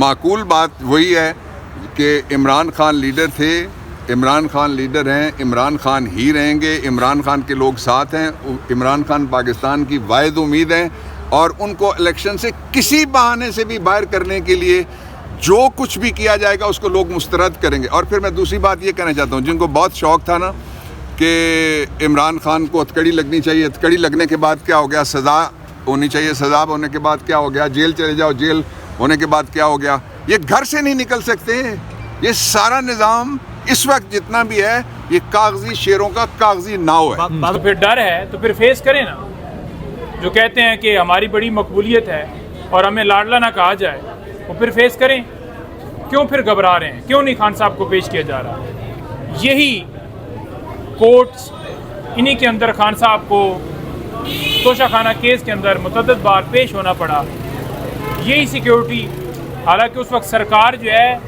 माकूल बात वही है कि इमरान खान लीडर थे, इमरान खान लीडर हैं, इमरान खान ही रहेंगे, इमरान खान के लोग साथ हैं, इमरान खान पाकिस्तान की वाहिद उम्मीद हैं और उनको इलेक्शन से किसी बहाने से भी बाहर करने के लिए जो कुछ भी किया जाएगा उसको लोग मुस्तरद करेंगे। और फिर मैं दूसरी बात ये कहना चाहता हूँ, जिनको बहुत शौक़ था ना कि इमरान खान को हथकड़ी लगनी चाहिए, हथकड़ी लगने के बाद क्या हो गया, सज़ा होनी चाहिए, सज़ा होने के बाद क्या हो गया, जेल चले जाओ, जेल होने के बाद क्या हो गया, ये घर से नहीं निकल सकते। ये सारा निज़ाम इस वक्त जितना भी है ये कागजी शेरों का कागजी नाव है। तो फिर डर है तो फिर फेस करें ना। जो कहते हैं कि हमारी बड़ी मकबूलियत है और हमें लाडला ना कहा जाए, वो फिर फेस करें। क्यों फिर घबरा रहे हैं? क्यों नहीं खान साहब को पेश किया जा रहा? यही कोर्ट्स, इन्हीं के अंदर खान साहब को तोशाखाना केस के अंदर मुतअद्दिद बार पेश होना पड़ा। यही सिक्योरिटी, हालांकि उस वक्त सरकार जो है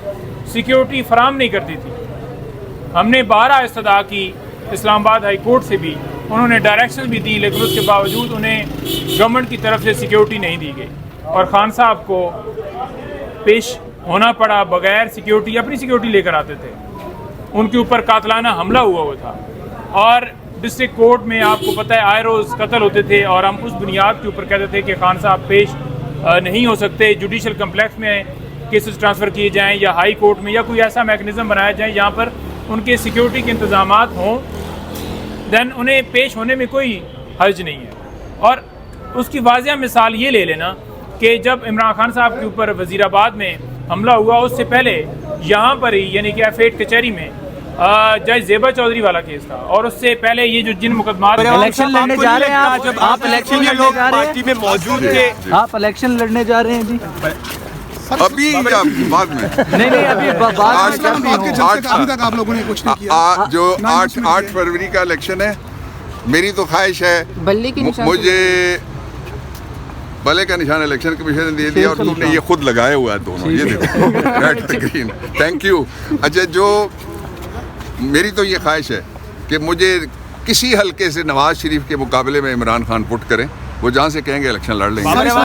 सिक्योरिटी फराम नहीं करती थी। हमने 12 इस्तदा की इस्लामाबाद हाई कोर्ट से भी, उन्होंने डायरेक्शन भी दी, लेकिन उसके बावजूद उन्हें गवर्नमेंट की तरफ से सिक्योरिटी नहीं दी गई और खान साहब को पेश होना पड़ा बगैर सिक्योरिटी। अपनी सिक्योरिटी लेकर आते थे, उनके ऊपर कातलाना हमला हुआ था और डिस्ट्रिक्ट कोर्ट में आपको पता है आए रोज़ कत्ल होते थे और हम उस बुनियाद के ऊपर कहते थे कि खान साहब पेश नहीं हो सकते। जुडिशल कम्प्लेक्स में केसेस ट्रांसफ़र किए जाएँ या हाई कोर्ट में, या कोई ऐसा मैकेनिज़्म बनाया जाए जहाँ पर उनके सिक्योरिटी के इंतज़ामात हों, दैन उन्हें पेश होने में कोई हर्ज नहीं है। और उसकी वाज़िया मिसाल ये ले लेना कि जब इमरान खान साहब के ऊपर वज़ीराबाद में हमला हुआ, उससे पहले यहाँ पर ही यानी कि एफेट कचहरी में जज ज़ेबा चौधरी वाला केस था और उससे पहले ये जो जिन मुकदमात इलेक्शन लड़ने जा रहे हैं आप इलेक्शन लड़ने जा रहे हैं, में मौजूद थे, आप इलेक्शन लड़ने जा रहे हैं जी? अभी या बाद में? नहीं अभी अभी तक आप लोगों ने कुछ नहीं किया। जो 8 फरवरी का इलेक्शन है, मेरी तो ख्वाहिश है, बल्ले के निशान मुझे बल्ले का निशान इलेक्शन कमीशन ने दे दिया और तुमने ये खुद लगाया हुआ है दोनों, ये देखो रेड ग्रीन, थैंक यू। अच्छा, जो मेरी तो ये ख्वाहिश है कि मुझे किसी हल्के से नवाज शरीफ के मुकाबले में इमरान खान पुट करें, वो जहाँ से कहेंगे इलेक्शन लड़ लेंगे।